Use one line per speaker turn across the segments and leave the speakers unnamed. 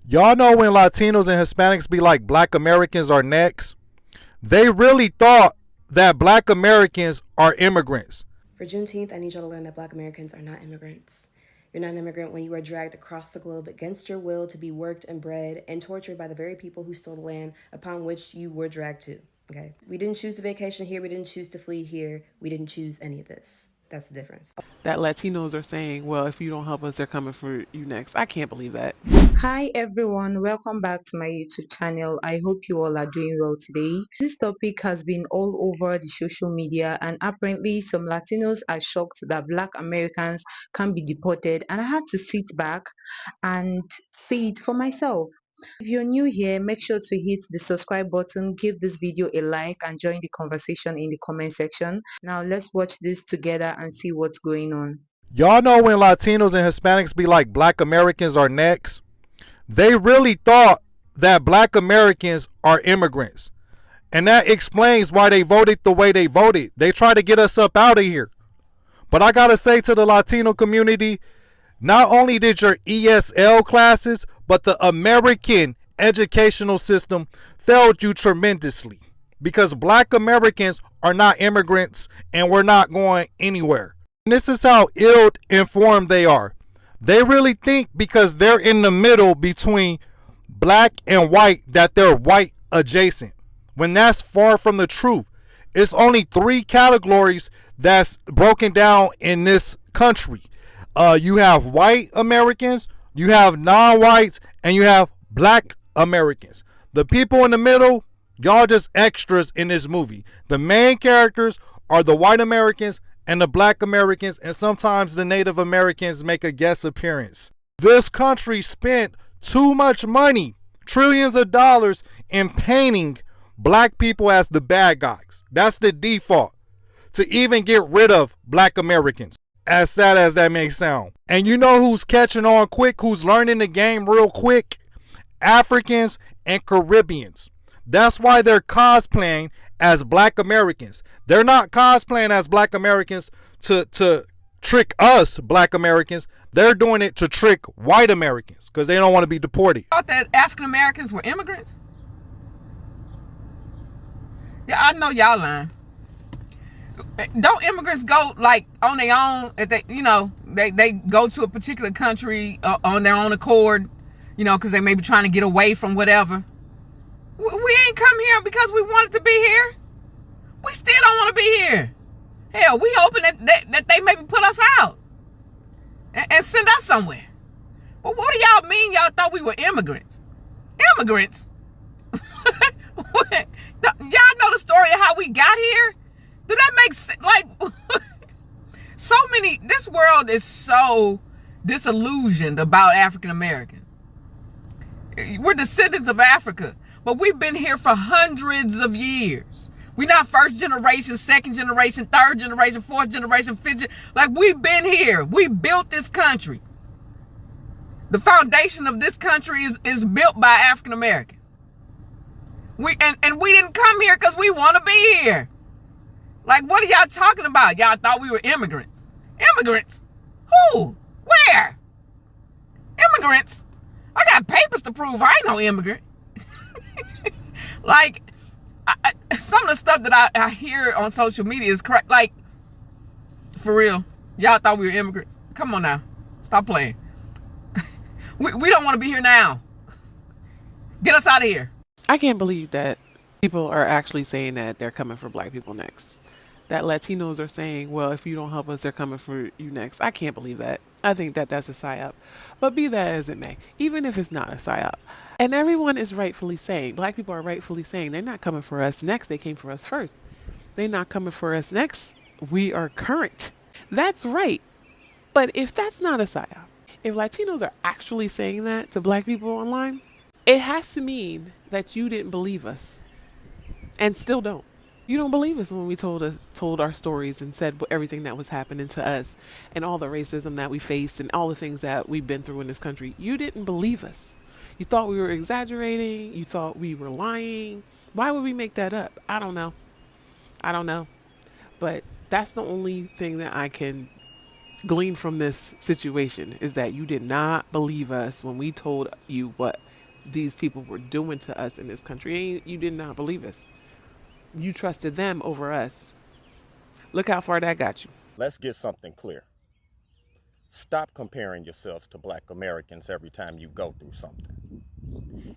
Y'all know when Latinos and Hispanics be like black Americans are next? They really thought that black Americans are immigrants.
For Juneteenth, I need y'all to learn that Black Americans are not immigrants. You're not an immigrant when you are dragged across the globe against your will to be worked and bred and tortured by the very people who stole the land upon which you were dragged to. Okay? We didn't choose to vacation here. We didn't choose to flee here. We didn't choose any of this. That's the difference.
That Latinos are saying, well, if you don't help us, they're coming for you next. I can't believe that.
Hi everyone, welcome back to my YouTube channel. I hope you all are doing well today. This topic has been all over the social media, and apparently some Latinos are shocked that Black Americans can be deported, and I had to sit back and see it for myself. If you're new here, make sure to hit the subscribe button, give this video a like, and join the conversation in the comment section. Now let's watch this together and see what's going on.
Y'all know when Latinos and Hispanics be like black Americans are next? They really thought that black Americans are immigrants. And that explains why they voted the way they voted. They tried to get us up out of here. But I gotta say to the Latino community, not only did your ESL classes, but the American educational system failed you tremendously. Because black Americans are not immigrants and we're not going anywhere. And this is how ill-informed they are. They really think because they're in the middle between black and white that they're white adjacent. When that's far from the truth. It's only 3 categories that's broken down in this country. You have white Americans, you have non-whites, and you have black Americans. The people in the middle, y'all just extras in this movie. The main characters are the white Americans and the black Americans, and sometimes the Native Americans make a guest appearance. This country spent too much money, trillions of dollars, in painting black people as the bad guys. That's the default. To even get rid of black Americans. As sad as that may sound. And you know who's catching on quick, who's learning the game real quick? Africans and Caribbeans. That's why they're cosplaying as black Americans. They're not cosplaying as black Americans to trick us black Americans. They're doing it to trick white Americans because they don't want to be deported.
Thought that African Americans were immigrants? Yeah, I know y'all lying. Don't immigrants go like on their own? If they go to a particular country on their own accord, because they may be trying to get away from whatever. We ain't come here because we wanted to be here. We still don't want to be here. Hell, we hoping that they maybe put us out and send us somewhere. But what do y'all mean y'all thought we were immigrants? Immigrants? Y'all know the story of how we got here? Do that make sense? Like, this world is so disillusioned about African Americans. We're descendants of Africa, but we've been here for hundreds of years. We're not first generation, second generation, third generation, fourth generation, fifth generation. Like, we've been here. We built this country. The foundation of this country is built by African Americans. We didn't come here because we want to be here. Like, what are y'all talking about? Y'all thought we were immigrants. Immigrants? Who? Where? Immigrants? I got papers to prove I ain't no immigrant. Like, some of the stuff that I hear on social media is correct. Like, for real, y'all thought we were immigrants. Come on now. Stop playing. We don't want to be here now. Get us out of here.
I can't believe that people are actually saying that they're coming for black people next. That Latinos are saying, well, if you don't help us, they're coming for you next. I can't believe that. I think that that's a psyop. But be that as it may, even if it's not a psyop. And everyone is rightfully saying, black people are rightfully saying, they're not coming for us next. They came for us first. They're not coming for us next. We are current. That's right. But if that's not a psyop, if Latinos are actually saying that to black people online, it has to mean that you didn't believe us and still don't. You don't believe us when we told our stories and said everything that was happening to us and all the racism that we faced and all the things that we've been through in this country. You didn't believe us. You thought we were exaggerating. You thought we were lying. Why would we make that up? I don't know. But that's the only thing that I can glean from this situation is that you did not believe us when we told you what these people were doing to us in this country. And you did not believe us. You trusted them over us. Look how far that got you.
Let's get something clear. Stop comparing yourselves to Black Americans every time you go through something.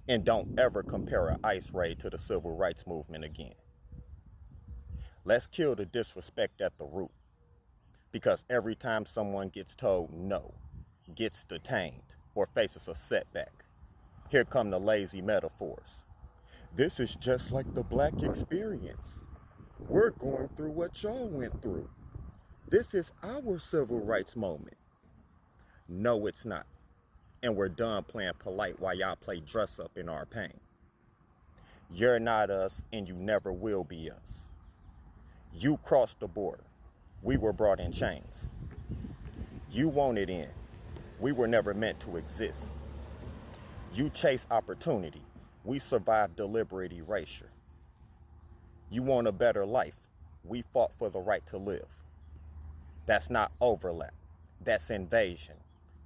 And don't ever compare an ICE raid to the civil rights movement again. Let's kill the disrespect at the root. Because every time someone gets told no, gets detained, or faces a setback, here come the lazy metaphors. This is just like the Black experience. We're going through what y'all went through. This is our civil rights moment. No, it's not. And we're done playing polite while y'all play dress up in our pain. You're not us, and you never will be us. You crossed the border. We were brought in chains. You wanted in. We were never meant to exist. You chase opportunity. We survived deliberate erasure. You want a better life. We fought for the right to live. That's not overlap. That's invasion.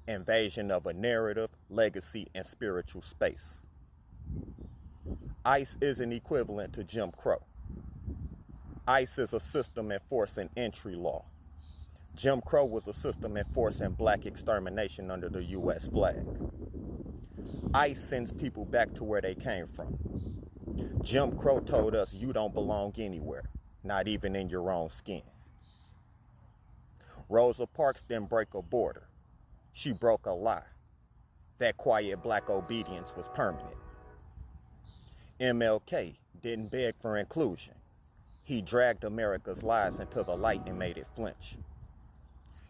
Invasion of a narrative, legacy, and spiritual space. ICE isn't equivalent to Jim Crow. ICE is a system enforcing entry law. Jim Crow was a system enforcing Black extermination under the U.S. flag. ICE sends people back to where they came from. Jim Crow told us you don't belong anywhere, not even in your own skin. Rosa Parks didn't break a border. She broke a lie. That quiet Black obedience was permanent. MLK didn't beg for inclusion. He dragged America's lies into the light and made it flinch.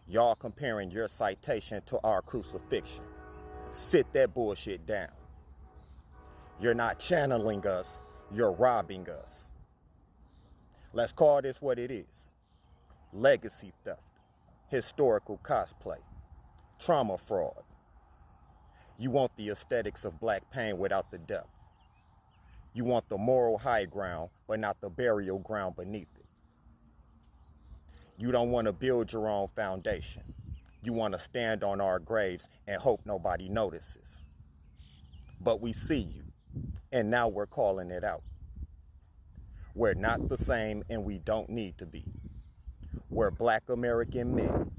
Y'all comparing your citation to our crucifixion. Sit that bullshit down. You're not channeling us, you're robbing us. Let's call this what it is. Legacy theft, historical cosplay, trauma fraud. You want the aesthetics of Black pain without the depth. You want the moral high ground, but not the burial ground beneath it. You don't want to build your own foundation. You want to stand on our graves and hope nobody notices. But we see you, and now we're calling it out. We're not the same, and we don't need to be. We're Black American men,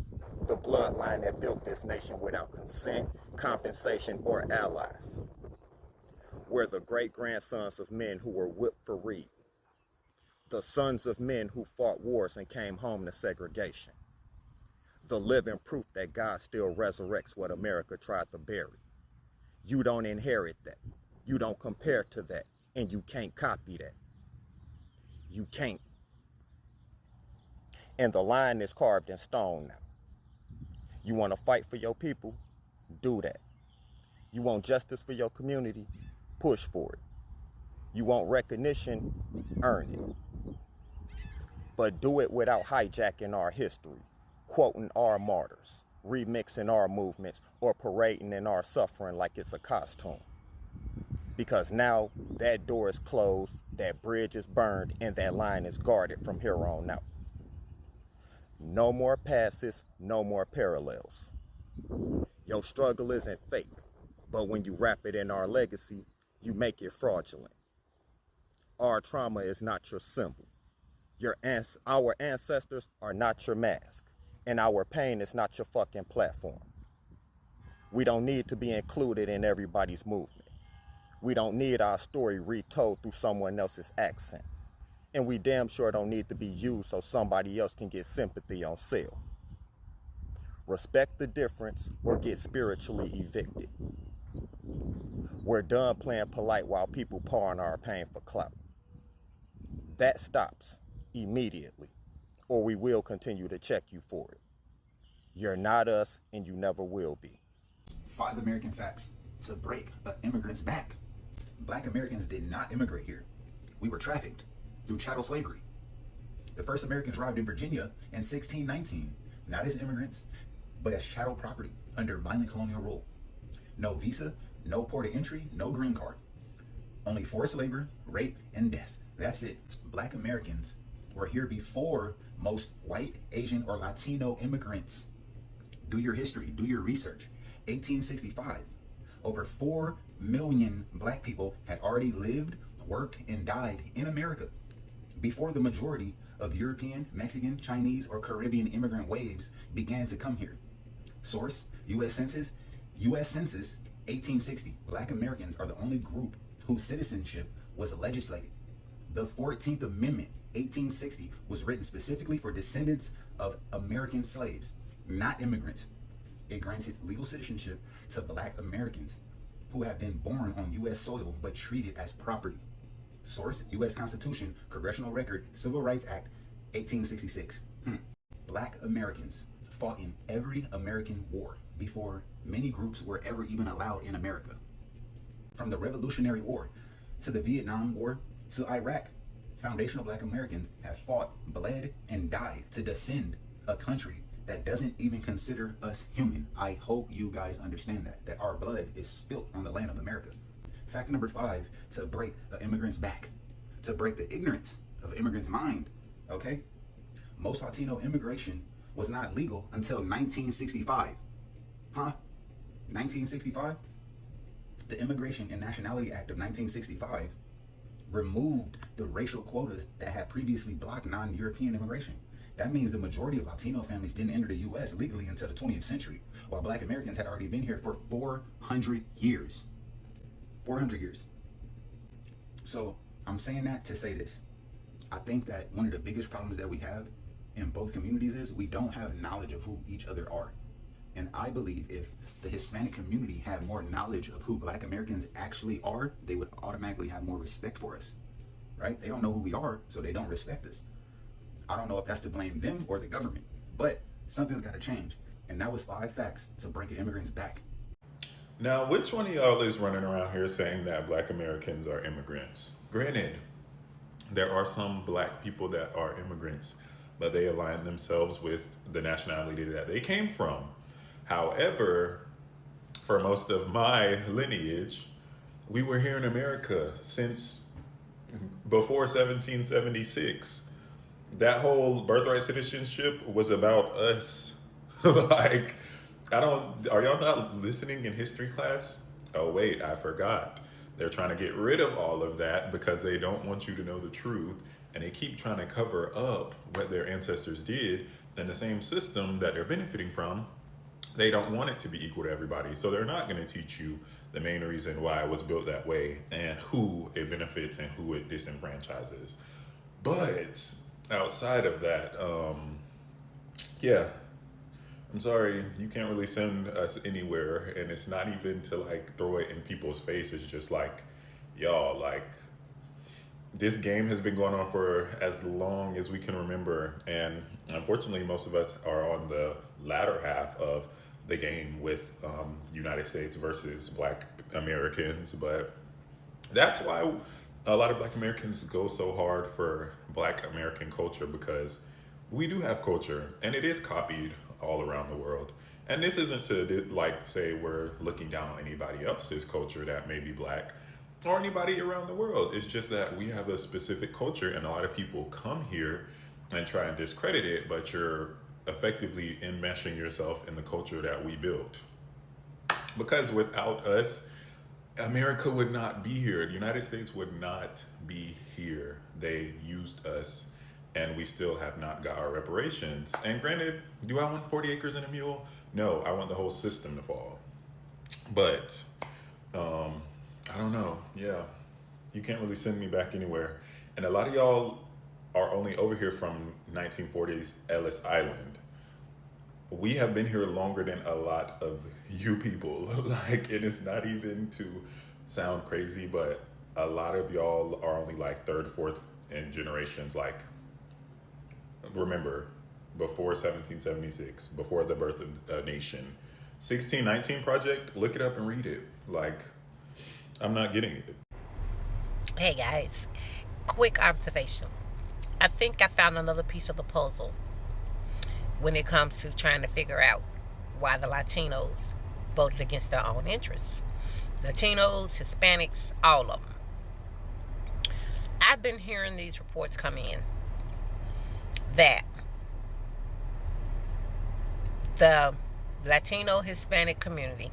the bloodline that built this nation without consent, compensation, or allies. We're the great-grandsons of men who were whipped for reading, the sons of men who fought wars and came home to segregation, the living proof that God still resurrects what America tried to bury. You don't inherit that. You don't compare to that, and you can't copy that. You can't. And the line is carved in stone now. You want to fight for your people? Do that. You want justice for your community? Push for it. You want recognition? Earn it. But do it without hijacking our history, quoting our martyrs, remixing our movements, or parading in our suffering like it's a costume. Because now that door is closed, that bridge is burned, and that line is guarded from here on out. No more passes, no more parallels. Your struggle isn't fake, but when you wrap it in our legacy, you make it fraudulent. Our trauma is not your symbol. Our ancestors are not your mask, and our pain is not your fucking platform. We don't need to be included in everybody's movement. We don't need our story retold through someone else's accent. And we damn sure don't need to be used so somebody else can get sympathy on sale. Respect the difference or get spiritually evicted. We're done playing polite while people pawn our pain for clout. That stops immediately, or we will continue to check you for it. You're not us, and you never will be.
5 American facts to break an immigrant's back. Black Americans did not immigrate here. We were trafficked through chattel slavery. The first Americans arrived in Virginia in 1619, not as immigrants, but as chattel property under violent colonial rule. No visa, no port of entry, no green card. Only forced labor, rape, and death. That's it. Black Americans were here before most white, Asian, or Latino immigrants. Do your history, do your research. 1865, over 4 million black people had already lived, worked, and died in America before the majority of European, Mexican, Chinese, or Caribbean immigrant waves began to come here. Source, U.S. Census, 1860. Black Americans are the only group whose citizenship was legislated. The 14th Amendment, 1860, was written specifically for descendants of American slaves, not immigrants. It granted legal citizenship to black Americans who have been born on U.S. soil but treated as property. Source, U.S. Constitution, Congressional Record, Civil Rights Act, 1866. Black Americans fought in every American war before many groups were ever even allowed in America. From the Revolutionary War to the Vietnam War to Iraq, foundational black Americans have fought, bled, and died to defend a country that doesn't even consider us human. I hope you guys understand that our blood is spilt on the land of America. Fact number 5, to break the immigrant's back, to break the ignorance of immigrants' mind, okay? Most Latino immigration was not legal until 1965. 1965? The Immigration and Nationality Act of 1965 removed the racial quotas that had previously blocked non-European immigration. That means the majority of Latino families didn't enter the U.S. legally until the 20th century, while black Americans had already been here for 400 years. 400 years. So I'm saying that to say this. I think that one of the biggest problems that we have in both communities is we don't have knowledge of who each other are. And I believe if the Hispanic community had more knowledge of who black Americans actually are, they would automatically have more respect for us, right? They don't know who we are, so they don't respect us. I don't know if that's to blame them or the government, but something's got to change. And that was 5 facts to break an immigrant's back.
Now, which one of y'all is running around here saying that black Americans are immigrants? Granted, there are some black people that are immigrants, but they align themselves with the nationality that they came from. However, for most of my lineage, we were here in America since before 1776. That whole birthright citizenship was about us. Like, are y'all not listening in history class? Oh wait, I forgot. They're trying to get rid of all of that because they don't want you to know the truth, and they keep trying to cover up what their ancestors did in the same system that they're benefiting from. They don't want it to be equal to everybody, so they're not going to teach you the main reason why it was built that way and who it benefits and who it disenfranchises. But outside of that, yeah, I'm sorry, you can't really send us anywhere, and it's not even to like throw it in people's face. It's just like, y'all, like, this game has been going on for as long as we can remember, and unfortunately most of us are on the latter half of the game with United States versus black Americans. But that's why a lot of black Americans go so hard for black American culture, because we do have culture and it is copied all around the world. And this isn't to like say we're looking down on anybody else's culture that may be black or anybody around the world. It's just that we have a specific culture, and a lot of people come here and try and discredit it, but you're effectively enmeshing yourself in the culture that we built. Because without us, America would not be here. The United States would not be here. They used us, and we still have not got our reparations. And granted, do I want 40 acres and a mule? No, I want the whole system to fall. But I don't know. Yeah, you can't really send me back anywhere. And a lot of y'all are only over here from 1940s Ellis Island. We have been here longer than a lot of you people. Like, it is not even to sound crazy, but a lot of y'all are only like 3rd, 4th in generations. Like, remember, before 1776, before the birth of a nation, 1619 Project, look it up and read it. Like, I'm not getting it.
Hey guys, quick observation. I think I found another piece of the puzzle when it comes to trying to figure out why the Latinos voted against their own interests. Latinos, Hispanics, all of them. I've been hearing these reports come in that the Latino Hispanic community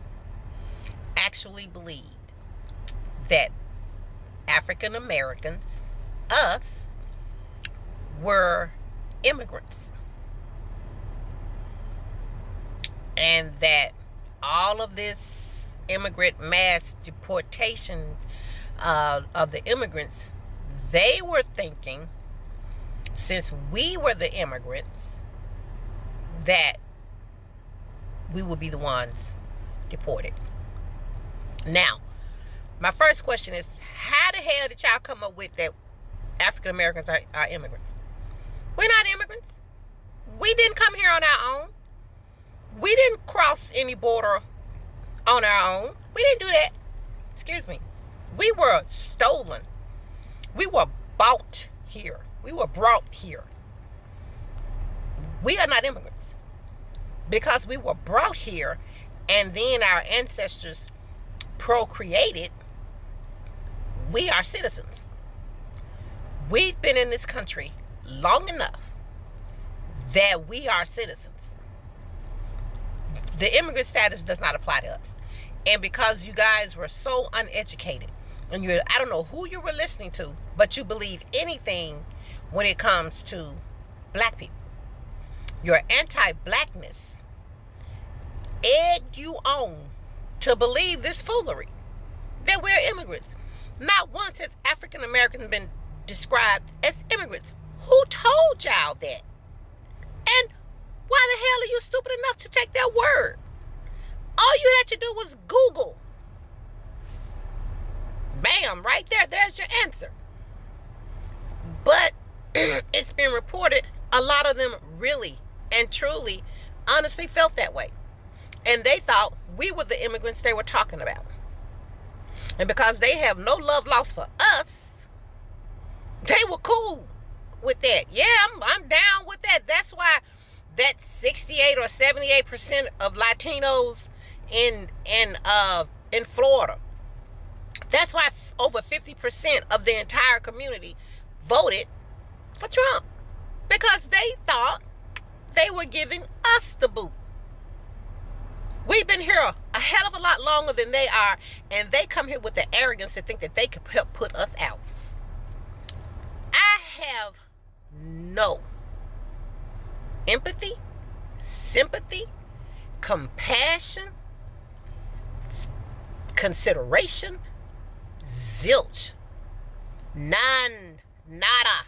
actually believed that African Americans, us, were immigrants. And that all of this immigrant mass deportation of the immigrants, they were thinking, since we were the immigrants, that we would be the ones deported. Now, my first question is, how the hell did y'all come up with that African Americans are immigrants? We're not immigrants. We didn't come here on our own. We didn't cross any border on our own. We didn't do that. Excuse me. We were stolen. We were bought here. We were brought here. We are not immigrants because we were brought here and then our ancestors procreated. We are citizens. We've been in this country long enough that we are citizens. The immigrant status does not apply to us. And because you guys were so uneducated, and I don't know who you were listening to, but you believe anything when it comes to black people. Your anti-blackness egged you on to believe this foolery, that we're immigrants. Not once has African Americans been described as immigrants. Who told y'all that? And why the hell are you stupid enough to take their word? All you had to do was Google. Bam, right there. There's your answer. But it's been reported a lot of them really and truly honestly felt that way. And they thought we were the immigrants they were talking about. And because they have no love lost for us, they were cool with that. Yeah, I'm down with that. That's why that 68 or 78% of Latinos in Florida, that's why over 50% of the entire community voted for Trump, because they thought they were giving us the boot. We've been here a hell of a lot longer than they are, and they come here with the arrogance to think that they could help put us out. I have no empathy, sympathy, compassion, consideration, zilch, none, nada.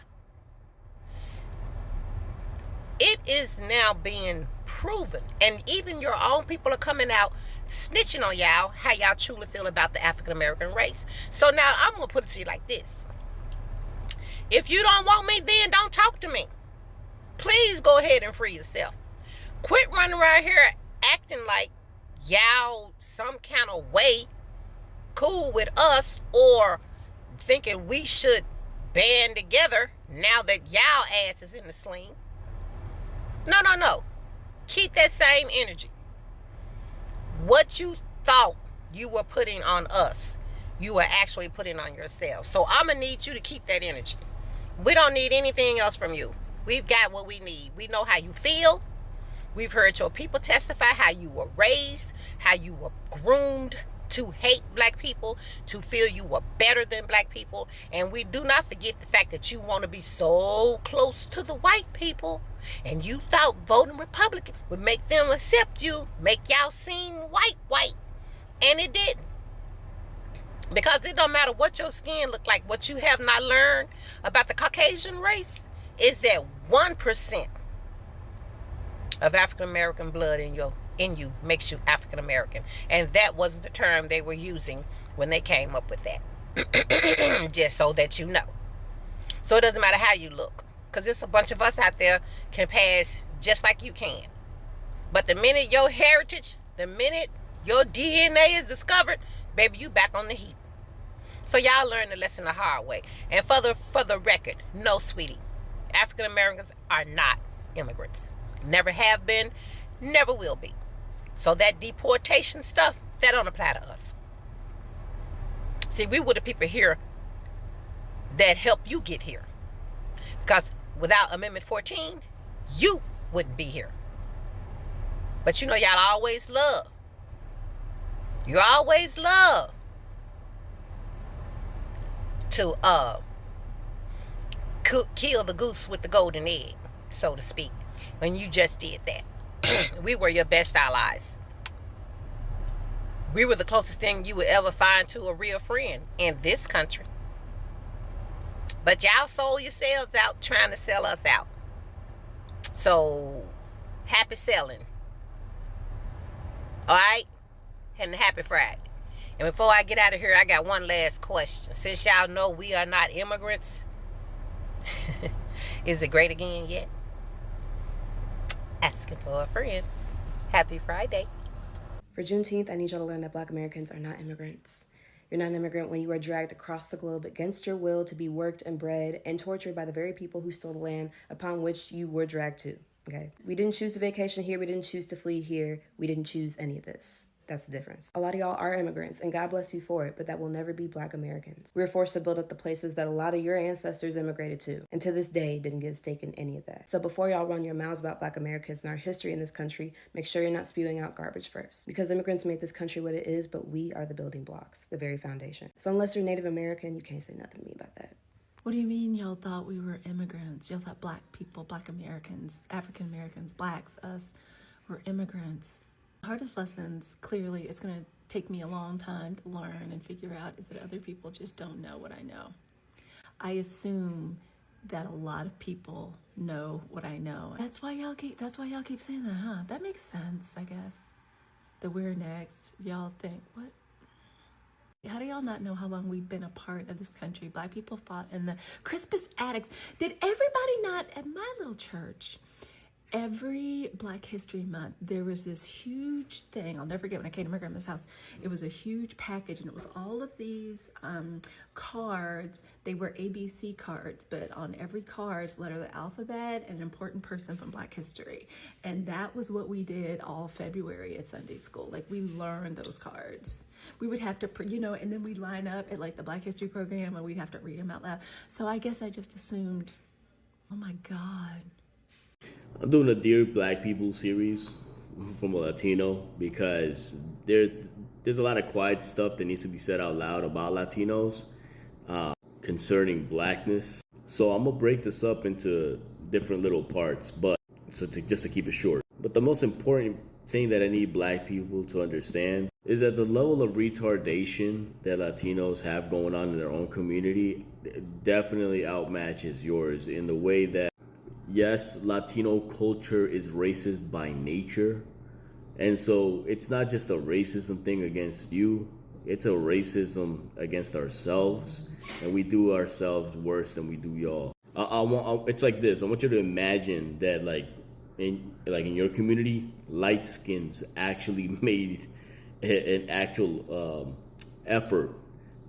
It is now being proven, and even your own people are coming out snitching on y'all how y'all truly feel about the African American race. So now I'm gonna put it to you like this: if you don't want me, then don't talk to me. Please go ahead and free yourself. Quit running around here acting like y'all some kind of way cool with us, or thinking we should band together now that y'all ass is in the sling. No. Keep that same energy. What you thought you were putting on us, you were actually putting on yourself. So I'm going to need you to keep that energy. We don't need anything else from you. We've got what we need. We know how you feel. We've heard your people testify how you were raised, how you were groomed to hate black people, to feel you were better than black people. And we do not forget the fact that you want to be so close to the white people, and you thought voting Republican would make them accept you, make y'all seem white, and it didn't. Because it don't matter what your skin look like. What you have not learned about the Caucasian race is that 1% of African American blood in you makes you African American. And that was the term they were using when they came up with that. Just so that you know. So it doesn't matter how you look, because there's a bunch of us out there can pass just like you can. But the minute your heritage, the minute your DNA is discovered, baby, you back on the heap. So y'all learn the lesson the hard way. And for the record, no, sweetie, African Americans are not immigrants. Never have been, never will be. So that deportation stuff, that don't apply to us. See, we were the people here that helped you get here. Because without Amendment 14, you wouldn't be here. But you know, y'all always love. You always love to kill the goose with the golden egg, so to speak, when you just did that. We were your best allies. We were the closest thing you would ever find to a real friend in this country. But y'all sold yourselves out trying to sell us out. So, happy selling. All right? And happy Friday. And before I get out of here, I got one last question. Since y'all know we are not immigrants, is it great again yet? Asking for a friend. Happy Friday.
For Juneteenth, I need y'all to learn that Black Americans are not immigrants. You're not an immigrant when you are dragged across the globe against your will to be worked and bred and tortured by the very people who stole the land upon which you were dragged to. Okay? We didn't choose to vacation here. We didn't choose to flee here. We didn't choose any of this. That's the difference. A lot of y'all are immigrants, and God bless you for it, but that will never be Black Americans. We were forced to build up the places that a lot of your ancestors immigrated to, and to this day didn't get a stake in any of that. So before y'all run your mouths about Black Americans and our history in this country, make sure you're not spewing out garbage first. Because immigrants made this country what it is, but we are the building blocks, the very foundation. So unless you're Native American, you can't say nothing to me about that.
What do you mean y'all thought we were immigrants? Y'all thought Black people, Black Americans, African Americans, Blacks, us, were immigrants. Hardest lessons, clearly, it's going to take me a long time to learn and figure out is that other people just don't know what I know. I assume that a lot of people know what I know. That's why y'all keep saying that, huh? That makes sense, I guess. That we're next. Y'all think, what? How do y'all not know how long we've been a part of this country? Black people fought in the Crispus Attucks. Did everybody not, at my little church, every Black History Month, there was this huge thing. I'll never forget when I came to my grandma's house. It was a huge package, and it was all of these cards. They were ABC cards, but on every card, letter of the alphabet, and an important person from Black history. And that was what we did all February at Sunday school. Like, we learned those cards. We would have to, and then we'd line up at like the Black History program, and we'd have to read them out loud. So I guess I just assumed, oh my God.
I'm doing a Dear Black People series from a Latino because there's a lot of quiet stuff that needs to be said out loud about Latinos concerning Blackness. So I'm gonna break this up into different little parts, just to keep it short. But the most important thing that I need Black people to understand is that the level of retardation that Latinos have going on in their own community definitely outmatches yours in the way that, yes, Latino culture is racist by nature. And so it's not just a racism thing against you, it's a racism against ourselves. And we do ourselves worse than we do y'all. It's like this. I want you to imagine that in your community, light skins actually made an actual effort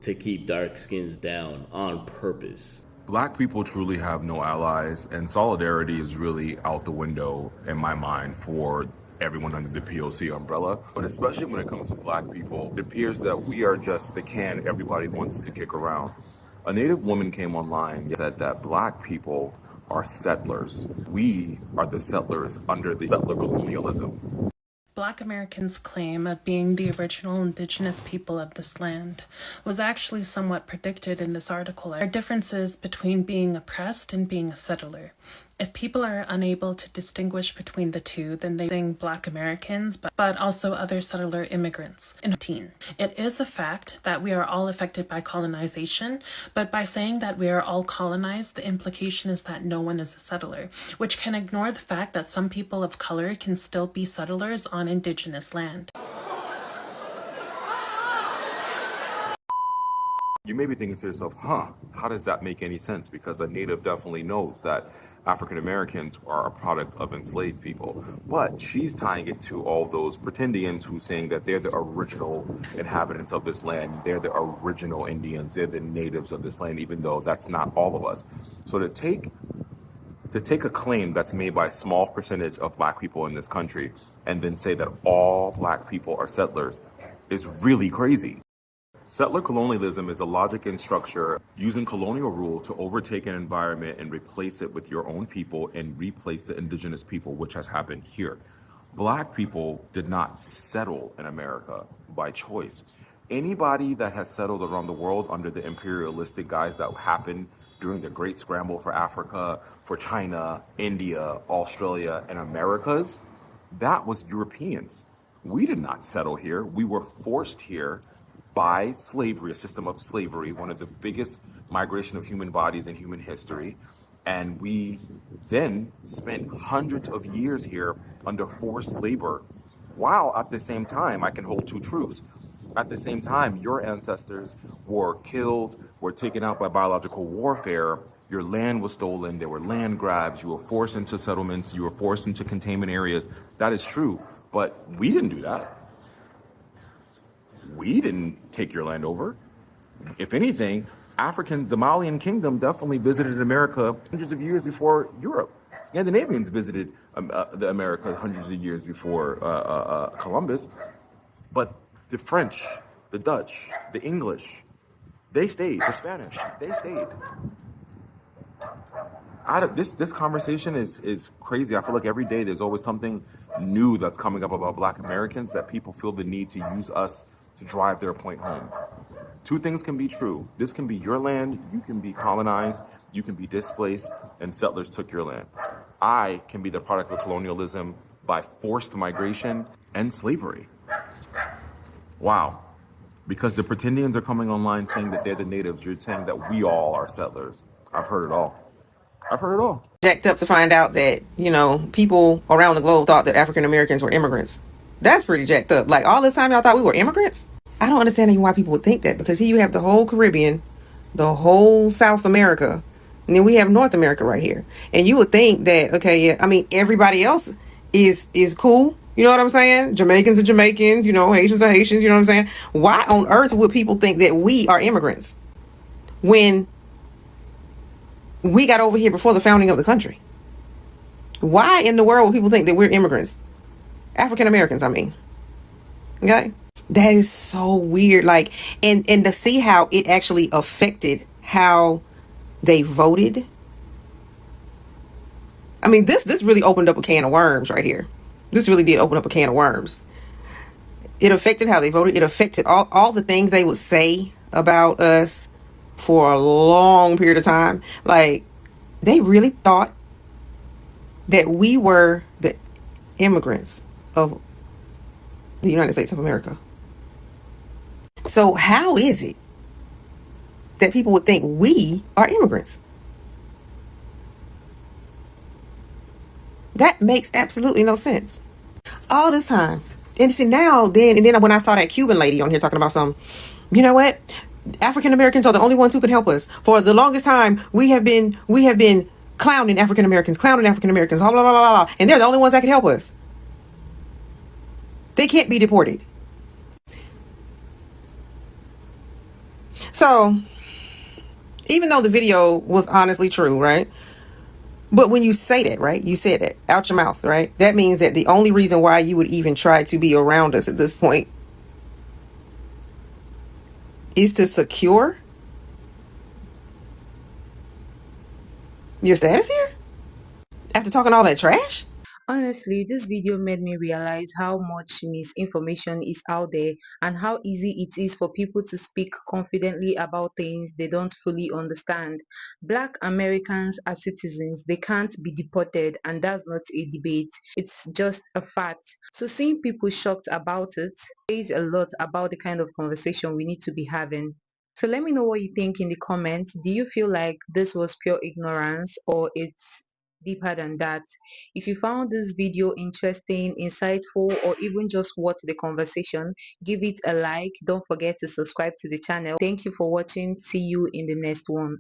to keep dark skins down on purpose.
Black people truly have no allies, and solidarity is really out the window in my mind for everyone under the POC umbrella. But especially when it comes to Black people, it appears that we are just the can everybody wants to kick around. A Native woman came online and said that Black people are settlers. We are the settlers under the settler colonialism.
Black Americans' claim of being the original indigenous people of this land was actually somewhat predicted in this article. There are differences between being oppressed and being a settler. If people are unable to distinguish between the two, then they sing Black Americans, but also other settler immigrants. It is a fact that we are all affected by colonization, but by saying that we are all colonized, the implication is that no one is a settler, which can ignore the fact that some people of color can still be settlers on indigenous land.
You may be thinking to yourself, how does that make any sense? Because a Native definitely knows that African Americans are a product of enslaved people. But she's tying it to all those pretendians who saying that they're the original inhabitants of this land. They're the original Indians. They're the natives of this land, even though that's not all of us. So to take a claim that's made by a small percentage of Black people in this country and then say that all Black people are settlers is really crazy. Settler colonialism is a logic and structure using colonial rule to overtake an environment and replace it with your own people and replace the indigenous people, which has happened here. Black people did not settle in America by choice. Anybody that has settled around the world under the imperialistic guise that happened during the Great Scramble for Africa, for China, India, Australia, and Americas, that was Europeans. We did not settle here. We were forced here by slavery, a system of slavery, one of the biggest migration of human bodies in human history. And we then spent hundreds of years here under forced labor, while at the same time, I can hold two truths. At the same time, your ancestors were killed, were taken out by biological warfare. Your land was stolen. There were land grabs. You were forced into settlements. You were forced into containment areas. That is true. But we didn't do that. We didn't take your land over. If anything, the Malian kingdom definitely visited America hundreds of years before Europe. Scandinavians visited the America hundreds of years before Columbus. But the French, the Dutch, the English, they stayed. The Spanish, they stayed. This conversation is crazy. I feel like every day there's always something new that's coming up about Black Americans that people feel the need to use us to drive their point home. Two things can be true. This can be your land, you can be colonized, you can be displaced, and settlers took your land. I can be the product of colonialism by forced migration and slavery. Wow. Because the pretendians are coming online saying that they're the natives, you're saying that we all are settlers. I've heard it all. I've heard it all.
Jacked up to find out that, people around the globe thought that African Americans were immigrants. That's pretty jacked up. Like, all this time y'all thought we were immigrants? I don't understand even why people would think that, because here you have the whole Caribbean, the whole South America, and then we have North America right here. And you would think that, okay, yeah, I mean, everybody else is cool. You know what I'm saying? Jamaicans are Jamaicans, Haitians are Haitians, you know what I'm saying? Why on earth would people think that we are immigrants when we got over here before the founding of the country? Why in the world would people think that we're immigrants? African Americans, I mean. Okay? That is so weird. Like, and to see how it actually affected how they voted. I mean, this really opened up a can of worms right here. This really did open up a can of worms. It affected how they voted. It affected all the things they would say about us for a long period of time. Like, they really thought that we were the immigrants of the United States of America. So how is it that people would think we are immigrants? That makes absolutely no sense. All this time. And see now, then when I saw that Cuban lady on here talking about you know what? African Americans are the only ones who can help us. For the longest time, we have been clowning African Americans, blah, blah, blah, blah, blah, and they're the only ones that can help us. They can't be deported. So, even though the video was honestly true, right? But when you say that, right? You said it out your mouth, right? That means that the only reason why you would even try to be around us at this point is to secure your status here? After talking all that trash?
Honestly, this video made me realize how much misinformation is out there and how easy it is for people to speak confidently about things they don't fully understand. Black Americans are citizens, they can't be deported, and that's not a debate, it's just a fact. So seeing people shocked about it says a lot about the kind of conversation we need to be having. So let me know what you think in the comments. Do you feel like this was pure ignorance or it's deeper than that? If you found this video interesting, insightful, or even just worth the conversation, give it a like. Don't forget to subscribe to the channel. Thank you for watching. See you in the next one.